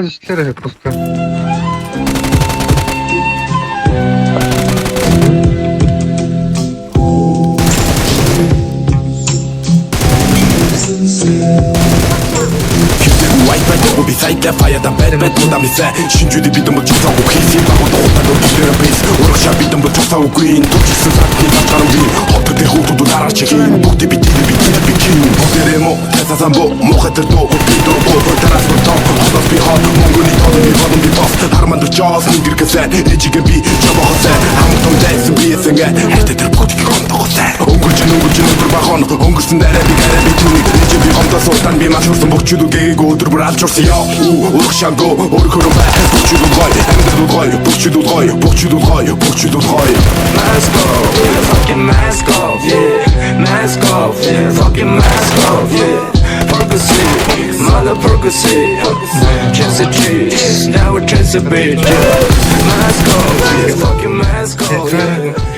4 просто. Сайта фаяда бэт будамисэ шинжүди бидэн бочсоо хийсэн багуудаа утаа бис урагшаа бидэн бочсоо үгүй төгсөн сатны батаргүй хотод хүүхдүүд дараа чихэн бүгд бичин богдэрэмө тасасан бо мохатэрдо бидөө транспортоо хадас би хад монголи тодон би бас харманд чаас нэгэрхэсэ эжигэ би чамаасэ хамтон дэс биэсэнгэ хэтэр бүгд гонтогосэ өнгөрч бахон өнгөрсөн дараа би түүний эжи би хамтаа суултан би машуулсан богчдүгээ өдөр бүр алж урсан яа урагшааго өөрөөр бай богчдүг гой амьдрал гой богчдүг гой Mask off, yeah, fucking mask off, yeah. Mask off, yeah, fucking mask off, yeah. Percocet, mother Percocet. Just a cheese, now we're just a bitch, yeah. Mask off, yeah, fucking mask off, yeah.